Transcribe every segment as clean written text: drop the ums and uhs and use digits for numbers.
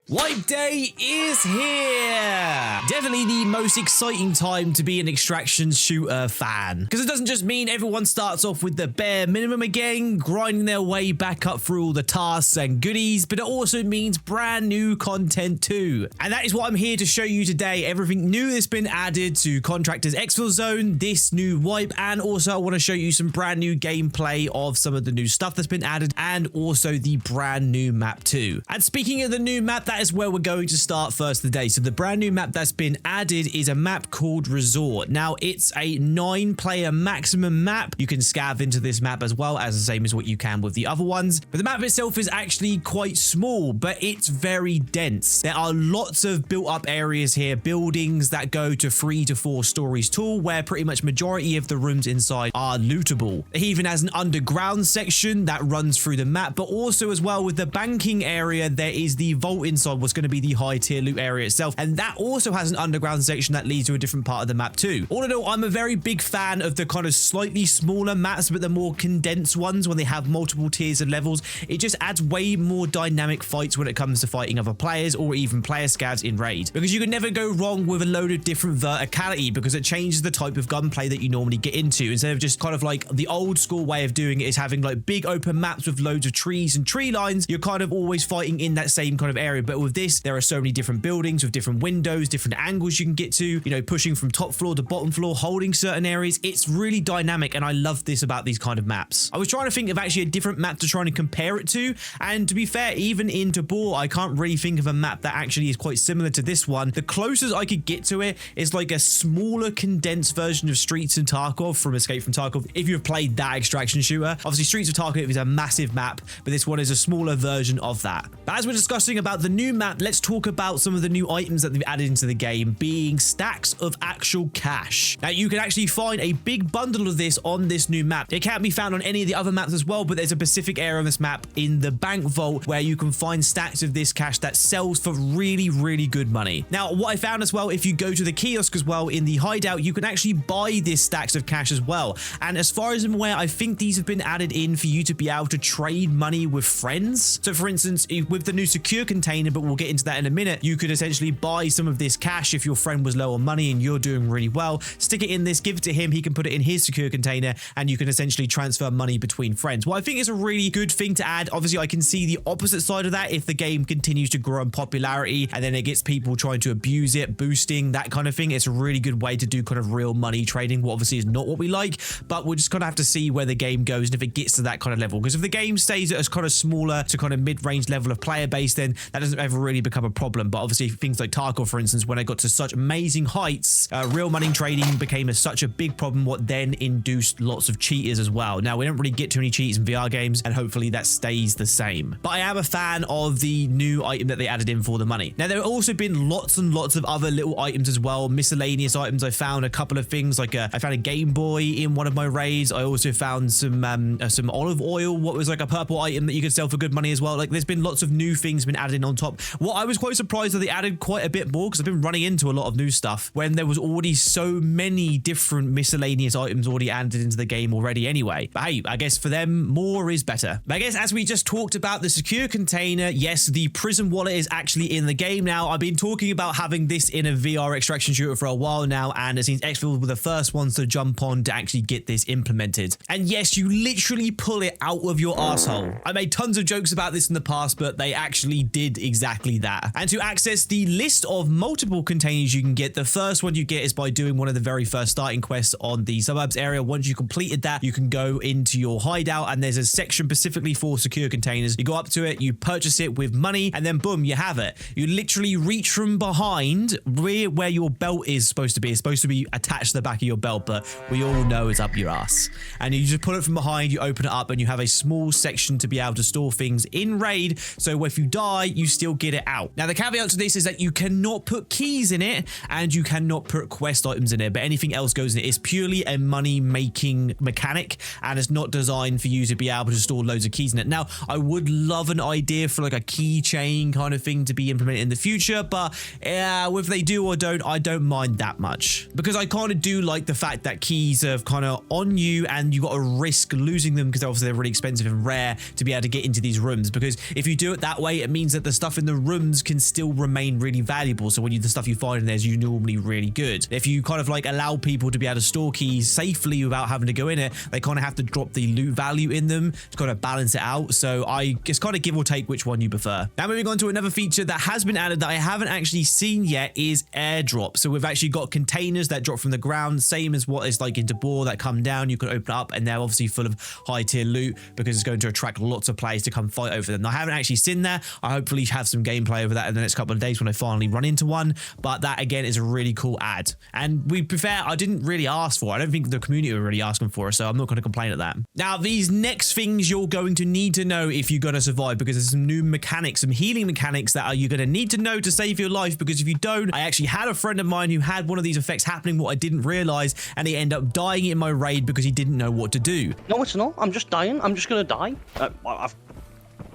Wipe Day is here! Definitely the most exciting time to be an extraction shooter fan. Because it doesn't just mean everyone starts off with the bare minimum again, grinding their way back up through all the tasks and goodies, but it also means brand new content too. And that is what I'm here to show you today. Everything new that's been added to Contractor's ExfilZone, this new wipe, and also I want to show you some brand new gameplay of some of the new stuff that's been added, and also the brand new map too. And speaking of the new map, that is where we're going to start first today. So the brand new map that's been added is a map called Resort. Now it's a 9-player maximum map. You can scav into this map as well, as the same as what you can with the other ones. But the map itself is actually quite small, but it's very dense. There are lots of built up areas here, buildings that go to 3 to 4 stories tall, where pretty much majority of the rooms inside are lootable. It even has an underground section that runs through the map, but also as well with the banking area, there is the vault inside what's going to be the high tier loot area itself, and that also has an underground section that leads to a different part of the map too. All in all, I'm a very big fan of the kind of slightly smaller maps, but the more condensed ones when they have multiple tiers of levels. It just adds way more dynamic fights when it comes to fighting other players or even player scavs in raid, because you can never go wrong with a load of different verticality, because it changes the type of gunplay that you normally get into. Instead of just kind of like the old school way of doing it is having like big open maps with loads of trees and tree lines, you're kind of always fighting in that same kind of area. But with this, there are so many different buildings with different windows, different angles you can get to, you know, pushing from top floor to bottom floor, holding certain areas. It's really dynamic, and I love this about these kind of maps. I was trying to think of actually a different map to try and compare it to, and to be fair, even in Tabor, I can't really think of a map that actually is quite similar to this one. The closest I could get to it is like a smaller condensed version of Streets of Tarkov from Escape from Tarkov, if you've played that extraction shooter. Obviously Streets of Tarkov is a massive map, but this one is a smaller version of that. But as we're discussing about the new map, let's talk about some of the new items that they've added into the game, being stacks of actual cash. Now you can actually find a big bundle of this on this new map. It can't be found on any of the other maps as well, but there's a specific area on this map in the bank vault where you can find stacks of this cash that sells for really, really good money. Now what I found as well, if you go to the kiosk as well in the hideout, you can actually buy these stacks of cash as well. And as far as I'm aware, I think these have been added in for you to be able to trade money with friends. So for instance, with the new secure container, but we'll get into that in a minute, you could essentially buy some of this cash if your friend was low on money and you're doing really well, stick it in this, give it to him, he can put it in his secure container, and you can essentially transfer money between friends. Well, I think it's a really good thing to add. Obviously I can see the opposite side of that if the game continues to grow in popularity and then it gets people trying to abuse it, boosting, that kind of thing. It's a really good way to do kind of real money trading, what obviously is not what we like, but we're just gonna have to see where the game goes and if it gets to that kind of level, because if the game stays at a kind of smaller to kind of mid-range level of player base, then that doesn't ever really become a problem. But obviously things like Tarkov, for instance, when it got to such amazing heights, real money trading became such a big problem, what then induced lots of cheaters as well. Now we don't really get too many cheats in VR games, and hopefully that stays the same. But I am a fan of the new item that they added in for the money. Now there have also been lots and lots of other little items as well, miscellaneous items. I found a couple of things, like I found a Game Boy in one of my raids. I also found some olive oil, what was like a purple item that you could sell for good money as well. Like there's been lots of new things been added in on top. What I was quite surprised that they added quite a bit more, because I've been running into a lot of new stuff when there was already so many different miscellaneous items already added into the game already anyway. But hey, I guess for them, more is better. But I guess as we just talked about the secure container, yes, the prison wallet is actually in the game now. I've been talking about having this in a VR extraction shooter for a while now, and it seems Exfil were the first ones to jump on to actually get this implemented. And yes, you literally pull it out of your asshole. I made tons of jokes about this in the past, but they actually did exactly that. And to access the list of multiple containers you can get, the first one you get is by doing one of the very first starting quests on the suburbs area. Once you completed that, you can go into your hideout, and there's a section specifically for secure containers. You go up to it, you purchase it with money, and then boom, you have it. You literally reach from behind where your belt is supposed to be. It's supposed to be attached to the back of your belt, but we all know it's up your ass. And you just pull it from behind, you open it up, and you have a small section to be able to store things in raid, so if you die, you still get it out. Now the caveat to this is that you cannot put keys in it, and you cannot put quest items in it, but anything else goes in it. It's purely a money making mechanic, and it's not designed for you to be able to store loads of keys in it. Now I would love an idea for like a keychain kind of thing to be implemented in the future, but if they do or don't, I don't mind that much, because I kind of do like the fact that keys are kind of on you and you got to risk losing them, because obviously they're really expensive and rare to be able to get into these rooms. Because if you do it that way, it means that the stuff in the rooms can still remain really valuable. So when the stuff you find in there is normally really good. If you kind of like allow people to be able to store keys safely without having to go in it, they kind of have to drop the loot value in them to kind of balance it out. So it's kind of give or take which one you prefer. Now moving on to another feature that has been added that I haven't actually seen yet is airdrop. So we've actually got containers that drop from the ground, same as what is like into Boar, that come down. You can open up and they're obviously full of high tier loot because it's going to attract lots of players to come fight over them. Now, I haven't actually seen that. I hopefully have some gameplay over that in the next couple of days when I finally run into one. But that again is a really cool ad. And we prefer, I didn't really ask for it. I don't think the community were really asking for it, so I'm not going to complain at that. Now, these next things you're going to need to know if you're going to survive, because there's some new mechanics, some healing mechanics that you're going to need to know to save your life, because if you don't, I actually had a friend of mine who had one of these effects happening, what I didn't realize, and he ended up dying in my raid because he didn't know what to do. No, it's not. I'm just dying. I'm just going to die.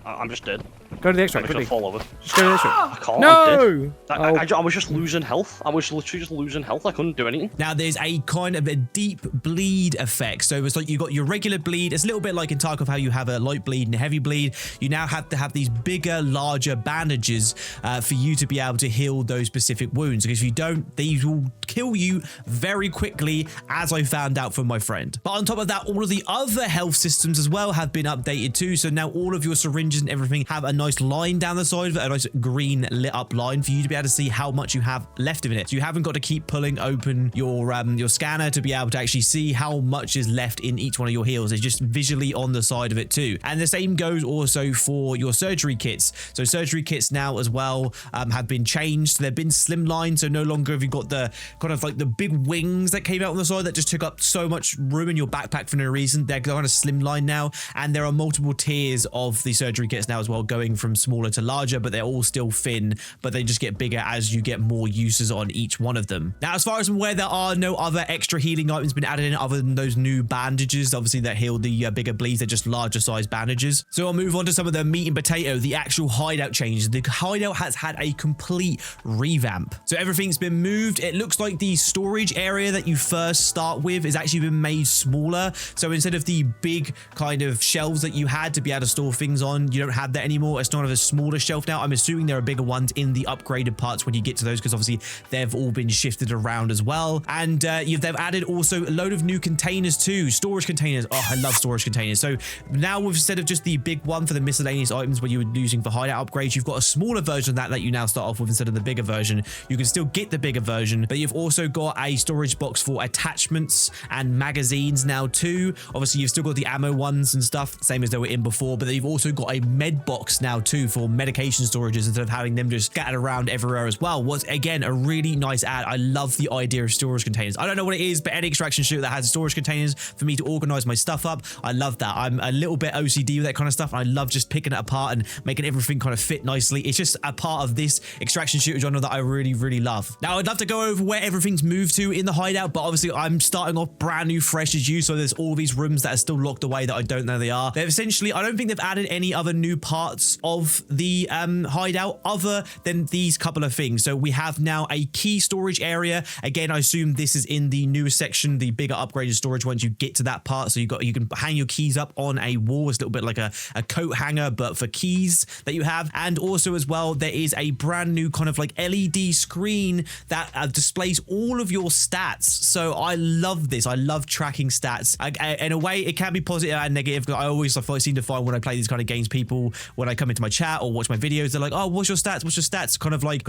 I'm just dead. Go to the extract, I'm just quickly. gonna fall over. Just go to the extract. I can't. No! I'm dead. I was just losing health. I was literally just losing health. I couldn't do anything. Now, there's a kind of a deep bleed effect. So it's like you got your regular bleed. It's a little bit like in Tarkov how you have a light bleed and a heavy bleed. You now have to have these bigger, larger bandages for you to be able to heal those specific wounds. Because if you don't, these will kill you very quickly, as I found out from my friend. But on top of that, all of the other health systems as well have been updated too. So now all of your syringes and everything have a nice line down the side of it, a nice green lit up line for you to be able to see how much you have left of it. So you haven't got to keep pulling open your scanner to be able to actually see how much is left in each one of your heals. It's just visually on the side of it too. And the same goes also for your surgery kits. So surgery kits now as well have been changed. They've been slimlined, so no longer have you got the kind of like the big wings that came out on the side that just took up so much room in your backpack for no reason. They're kind of slimline now, and there are multiple tiers of the surgery kits now as well, going from smaller to larger, but they're all still thin, but they just get bigger as you get more uses on each one of them. Now, as far as I'm aware, there are no other extra healing items been added in other than those new bandages, obviously, that heal the bigger bleeds. They're just larger size bandages. So I'll move on to some of the meat and potato, the actual hideout changes. The hideout has had a complete revamp. So everything's been moved. It looks like the storage area that you first start with has actually been made smaller. So instead of the big kind of shelves that you had to be able to store things on, you don't have that anymore. It's not a smaller shelf now. I'm assuming there are bigger ones in the upgraded parts when you get to those, because obviously they've all been shifted around as well. And they've added also a load of new containers too, storage containers. Oh, I love storage containers. So now instead of just the big one for the miscellaneous items where you were using for hideout upgrades, you've got a smaller version of that you now start off with instead of the bigger version. You can still get the bigger version, but you've also got a storage box for attachments and magazines now too. Obviously, you've still got the ammo ones and stuff, same as they were in before, but you've also got a med box now too for medication storages instead of having them just scattered around everywhere as well. What's again a really nice ad. I love the idea of storage containers. I don't know what it is, but any extraction shooter that has storage containers for me to organize my stuff up, I love that. I'm a little bit OCD with that kind of stuff. I love just picking it apart and making everything kind of fit nicely. It's just a part of this extraction shooter genre that I really, really love. Now, I'd love to go over where everything's moved to in the hideout, but obviously I'm starting off brand new, fresh as you, so there's all these rooms that are still locked away that I don't know they are. They've essentially, I don't think they've added any other new parts of the hideout other than these couple of things. So we have now a key storage area. Again, I assume this is in the newest section, the bigger upgraded storage once you get to that part. So you can hang your keys up on a wall. It's a little bit like a coat hanger, but for keys that you have. And also as well, there is a brand new kind of like LED screen that displays all of your stats. So I love this. I love tracking stats. In a way, it can be positive and negative. I always seem to find when I play these kind of games, people, when I come into my chat or watch my videos, they're like, oh, what's your stats? What's your stats? Kind of like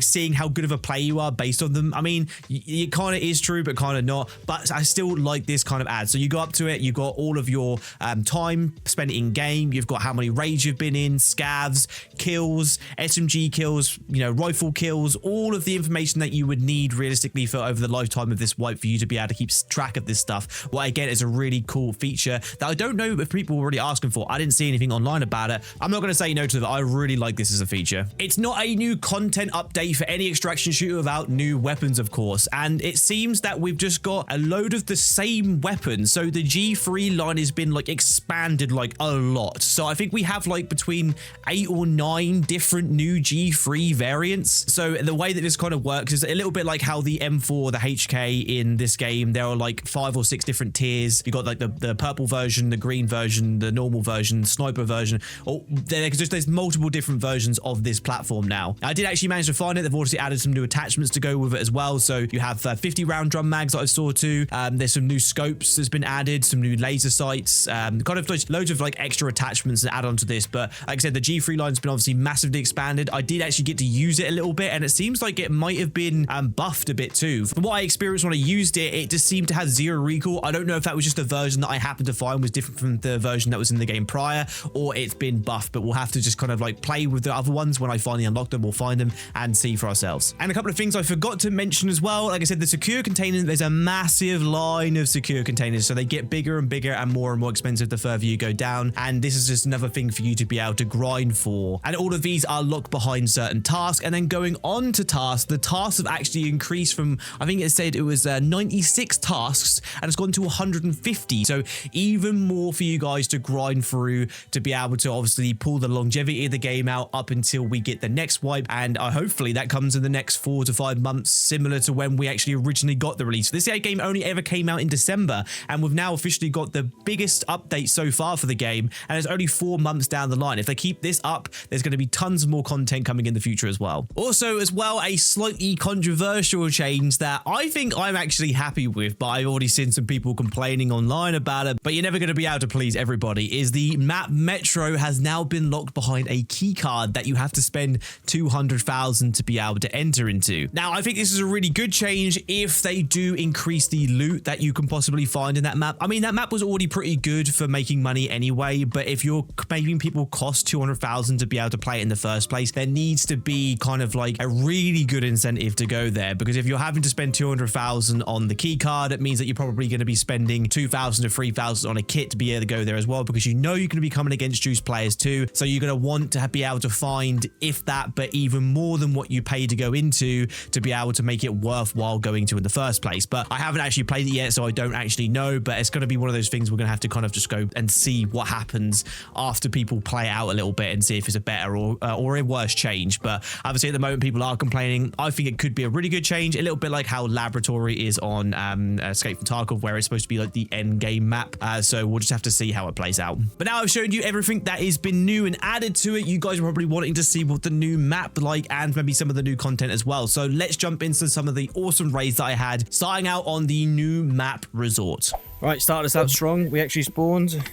seeing how good of a player you are based on them. I mean, it kind of is true, but kind of not. But I still like this kind of ad. So you go up to it, you got all of your time spent in game. You've got how many raids you've been in, scavs, kills, SMG kills, rifle kills, all of the information that you would need realistically for over the lifetime of this wipe for you to be able to keep track of this stuff. What I get is a really cool feature that I don't know if people were already asking for. I didn't see anything online about it. I'm not going to say no to it. I really like this as a feature. It's not a new content update for any extraction shooter without new weapons, of course. And it seems that we've just got a load of the same weapons. So the G3 line has been expanded a lot. So I think we have between 8 or 9 different new G3 variants. So the way that this kind of works is a little bit like how the M4, the HK in this game, there are like 5 or 6 different tiers. You got like the purple version, the green version, the normal version, sniper version. Oh, there's multiple different versions of this platform now. I did actually manage to find it. They've also added some new attachments to go with it as well. So you have 50 round drum mags that I saw too. There's some new scopes that's been added, some new laser sights, kind of like loads of like extra attachments that add on to this. But like I said, the G3 line's been obviously massively expanded. I did actually get to use it a little bit, and it seems like it might have been buffed a bit too. From what I experienced when I used it, it just seemed to have 0 recoil. I don't know if that was just the version that I happened to find was different from the version that was in the game prior, or it's been buffed, but we'll have to just kind of like play with the other ones. When I finally unlock them, we'll find them and see for ourselves. And a couple of things I forgot to mention as well. Like I said, the secure containers, there's a massive line of secure containers, so they get bigger and bigger and more expensive the further you go down. And this is just another thing for you to be able to grind for. And all of these are locked behind certain tasks. And then going on to tasks, the tasks have actually increased from, I think it said it was 96 tasks, and it's gone to 150. So even more for you guys to grind through to be able to obviously pull the longevity of the game out up until we get the next wipe. And hopefully that comes in the next 4 to 5 months, similar to when we actually originally got the release. This game only ever came out in December, and we've now officially got the biggest update so far for the game, and it's only 4 months down the line. If they keep this up, there's going to be tons more content coming in the future as well. Also, as well, a slightly controversial change that I think I'm actually happy with, but I've already seen some people complaining online about it, but you're never going to be able to please everybody, is the map Metro has now been locked behind a key card that you have to spend 200,000 to be able to enter into. Now, I think this is a really good change if they do increase the loot that you can possibly find in that map. I mean, that map was already pretty good for making money anyway, but if you're making people cost 200,000 to be able to play it in the first place, there needs to be kind of like a really good incentive to go there, because if you're having to spend 200,000 on the key card, it means that you're probably going to be spending 2,000 to 3,000 on a kit to be able to go there as well, because you know you're going to be coming against juice players too. So you're going to want to be able to find, if that, but even more than what you pay to go into, to be able to make it worthwhile going to in the first place. But I haven't actually played it yet, so I don't actually know, but it's going to be one of those things we're going to have to kind of just go and see what happens after people play it out a little bit and see if it's a better or a worse change. But obviously at the moment people are complaining. I think it could be a really good change, a little bit like how Laboratory is on Escape from Tarkov, where it's supposed to be like the end game map. So we'll just have to see how it plays out. But now I've showed you everything that has been new and added to it. You guys are probably wanting to see what the new map like and maybe some of the new content as well. So let's jump into some of the awesome raids that I had, starting out on the new map Resort. Right, started us out strong. We actually spawned.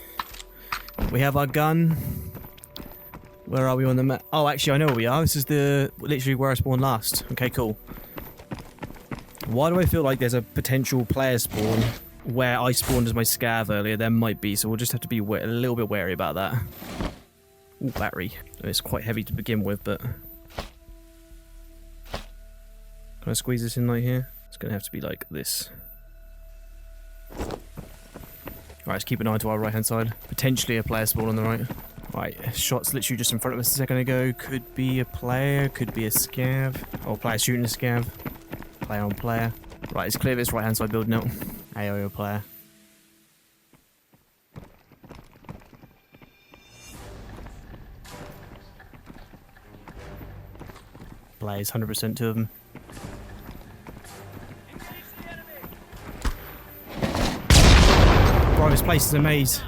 We have our gun. Where are we on the map? Oh, actually, I know where we are. This is literally where I spawned last. Okay, cool. Why do I feel like there's a potential player spawn where I spawned as my scav earlier? There might be, so we'll just have to be a little bit wary about that. Ooh, battery. It's quite heavy to begin with, but... Can I squeeze this in right here? It's going to have to be like this. Right, let's keep an eye to our right-hand side. Potentially a player spawn on the right. Right, shots literally just in front of us a second ago. Could be a player, could be a scav. Oh, player shooting a scav. Player on player. Right, it's clear this right-hand side building out. AO player. Players, 100% two of them. Bro, this place is a maze.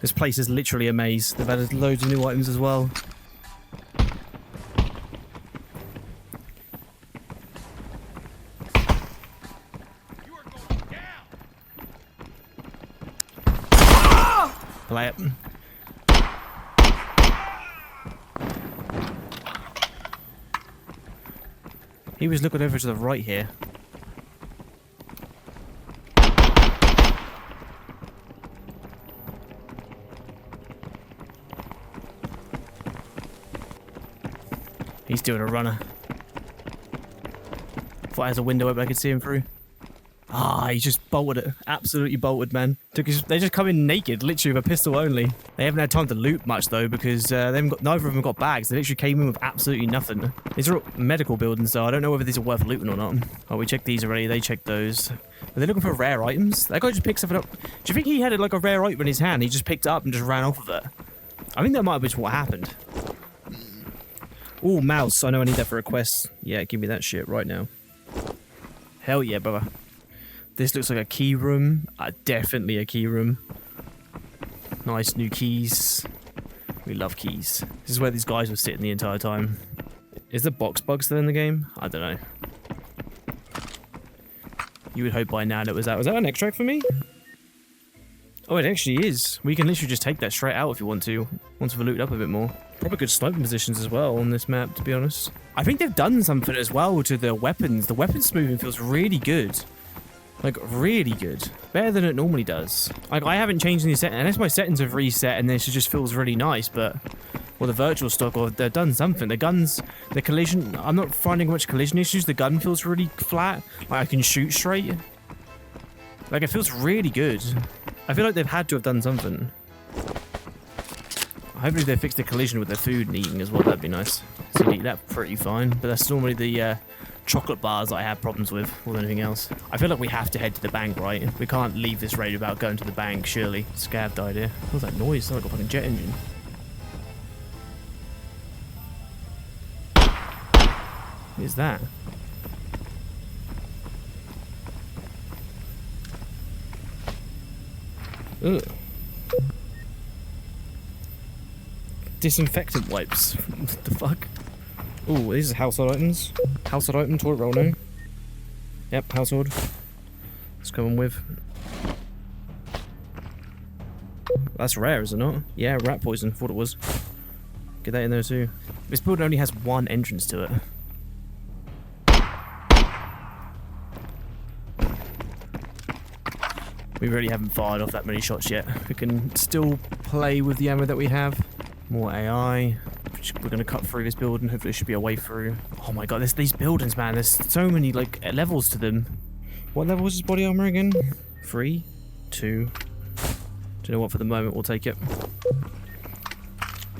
This place is literally a maze. They've added loads of new items as well. Play it. He was looking over to the right here. He's doing a runner. Thought I had a window open I could see him through. Ah, he just bolted it. Absolutely bolted, man. They just come in naked, literally with a pistol only. They haven't had time to loot much though, because neither of them have got bags. They literally came in with absolutely nothing. These are all medical buildings, though. I don't know whether these are worth looting or not. Oh, we checked these already. They checked those. Are they looking for rare items? That guy just picked something up. Do you think he had like a rare item in his hand? He just picked it up and just ran off of it. I think that might have been what happened. Oh, mouse. I know I need that for a quest. Yeah, give me that shit right now. Hell yeah, brother. This looks like a key room. Definitely a key room. Nice new keys. We love keys. This is where these guys were sitting the entire time. Is the box bug still in the game? I don't know. You would hope by now that was that. Was that an extract for me? Oh, it actually is. We can literally just take that straight out if you want to. Once we've looted up a bit more. Probably good sniping positions as well on this map, to be honest. I think they've done something as well to the weapons. The weapon smoothing feels really good. Like, really good. Better than it normally does. Like, I haven't changed any settings. Unless my settings have reset and this just feels really nice, but... Or the virtual stock, or they've done something. The guns, the collision... I'm not finding much collision issues. The gun feels really flat. Like, I can shoot straight. Like, it feels really good. I feel like they've had to have done something. Hopefully they fix the collision with their food and eating as well. That'd be nice. So you eat that pretty fine. But that's normally the... chocolate bars that I have problems with more than anything else. I feel like we have to head to the bank, right? We can't leave this raid without going to the bank, surely. Scav died here. What was that noise? Sounded like a fucking jet engine. What is that? Ugh. Disinfectant wipes. What the fuck? Ooh, these are household items. Household item, toilet roll, no? Yep, household. Let's go on with. That's rare, is it not? Yeah, rat poison. Thought it was. Get that in there too. This building only has one entrance to it. We really haven't fired off that many shots yet. We can still play with the ammo that we have. More AI. We're going to cut through this building. Hopefully there should be a way through. Oh my god, there's these buildings, man. There's so many, like, levels to them. What level is this body armor again? 3, 2. Do you know what? For the moment, we'll take it.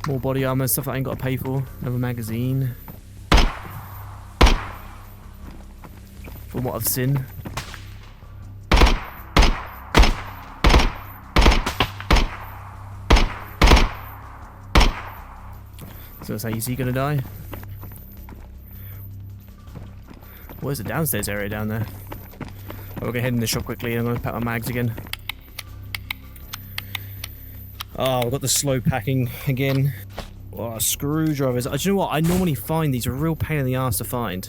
More body armor, stuff that I ain't got to pay for. Another magazine. From what I've seen. So that's how you see gonna die. Where's the downstairs area down there? Oh, we're gonna head in the shop quickly and I'm gonna pack my mags again. Oh, we've got the slow packing again. Oh, screwdrivers. Do you know what? I normally find these a real pain in the ass to find.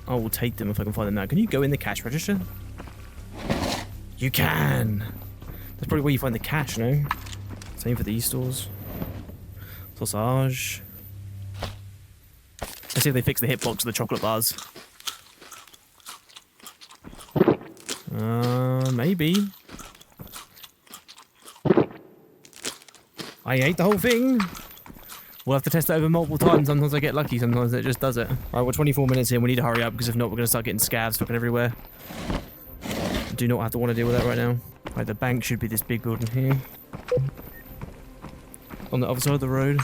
I will take them if I can find them now. Can you go in the cash register? You can! That's probably where you find the cash, no? Same for these stores. Sausage. Let's see if they fix the hitbox of the chocolate bars. Maybe. I ate the whole thing. We'll have to test it over multiple times. Sometimes I get lucky, sometimes it just does it. Alright, we're 24 minutes in. We need to hurry up because if not, we're going to start getting scavs fucking everywhere. I do not have to want to deal with that right now. Right, the bank should be this big building here. On the other side of the road.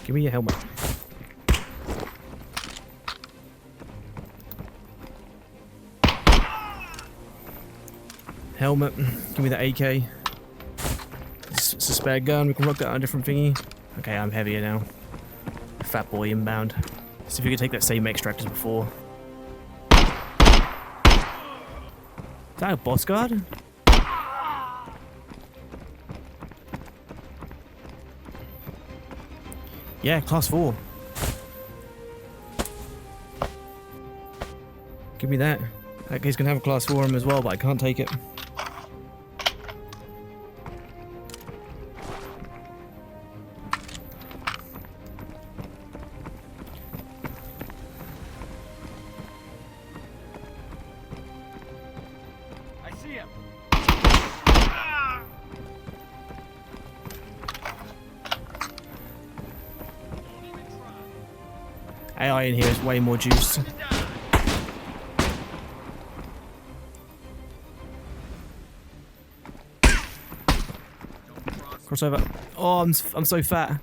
Give me your helmet. Helmet. Give me the AK. It's a spare gun. We can rock that on a different thingy. Okay, I'm heavier now. Fat boy inbound. See if we can take that same extract as before. Is that a boss guard? Yeah, class 4. Give me that. That guy's gonna have a class 4 on him as well, but I can't take it. AI in here is way more juiced. Crossover. Oh, I'm so fat.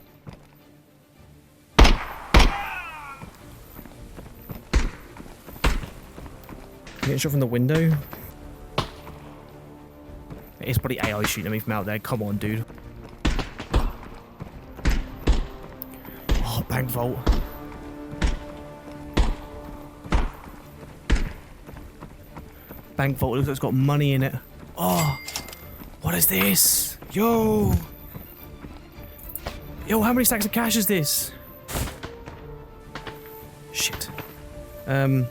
Getting shot from the window. It's probably AI shooting at me from out there. Come on, dude. Oh, bank vault. Bank vault looks like it's got money in it. Oh, what is this? Yo! Yo, how many stacks of cash is this? Shit. Right.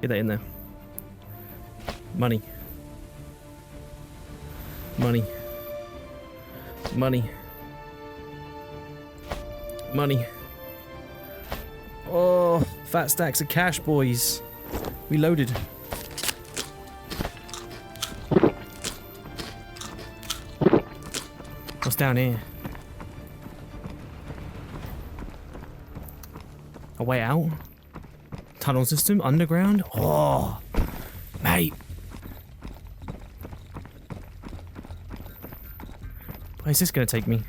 Get that in there. Money. Money. Money. Money. Oh, fat stacks of cash, boys. Reloaded. What's down here? A way out? Tunnel system? Underground? Oh, mate. Where's this gonna take me?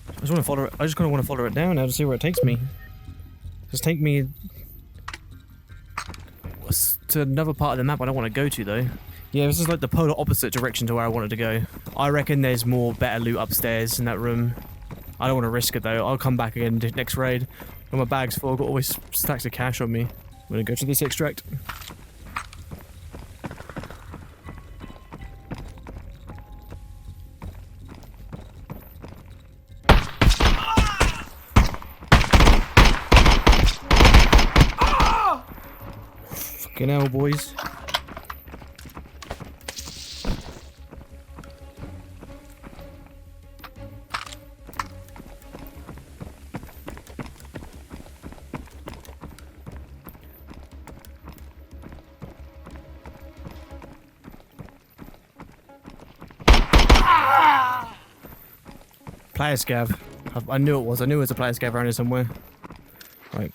I just want to follow it. I just kind of want to follow it down now to see where it takes me. Just take me to another part of the map I don't want to go to though. Yeah, this is like the polar opposite direction to where I wanted to go. I reckon there's more better loot upstairs in that room. I don't want to risk it though. I'll come back again next raid. When my bag's full, I've got always stacks of cash on me. I'm gonna go to this extract. Fucking hell, boys. Player scav. I knew it was. I knew it was a player scav around here somewhere. Right.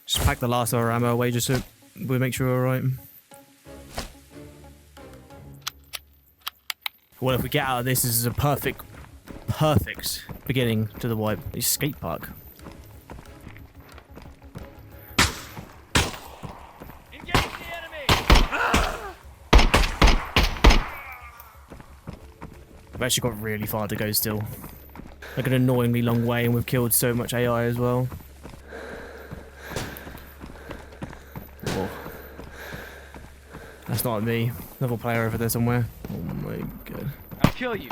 Just pack the last of our ammo away just so we make sure we're alright. Well, if we get out of this, this is a perfect beginning to the wipe. The skate park. I've actually got really far to go still. Like an annoyingly long way, and we've killed so much AI as well. Whoa. That's not me. Another player over there somewhere. Oh my god. I'll kill you.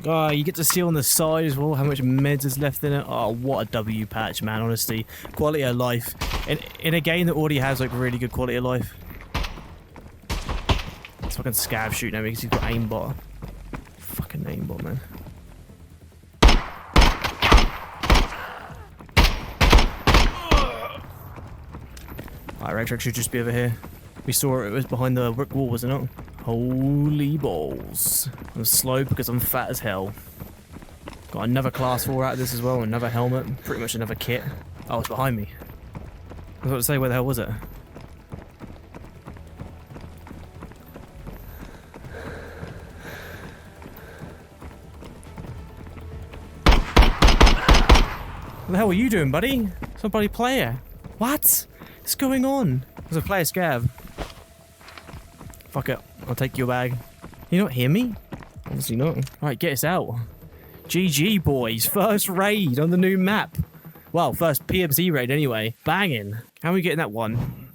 Oh, you get to see on the side as well how much meds is left in it. Oh, what a W patch, man, honestly. Quality of life. In a game that already has like really good quality of life. It's fucking scav shooting at me because he's got aimbot. Fucking aimbot, man. Alright, Rex should just be over here. We saw it was behind the brick wall, wasn't it? Holy balls. I'm slow because I'm fat as hell. Got another class 4 out of this as well, another helmet, pretty much another kit. Oh, it's behind me. I was about to say, where the hell was it? What the hell are you doing, buddy? It's a bloody player. What? What's going on? There's a player scav. Fuck it. I'll take your bag. You not hear me? Obviously not. Alright, get us out. GG, boys. First raid on the new map. Well, first PMC raid anyway. Banging. How are we getting that one?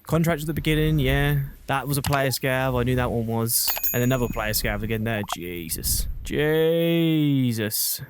Contractor at the beginning, yeah. That was a player scav. I knew that one was. And another player scav again there. Jesus. Jesus.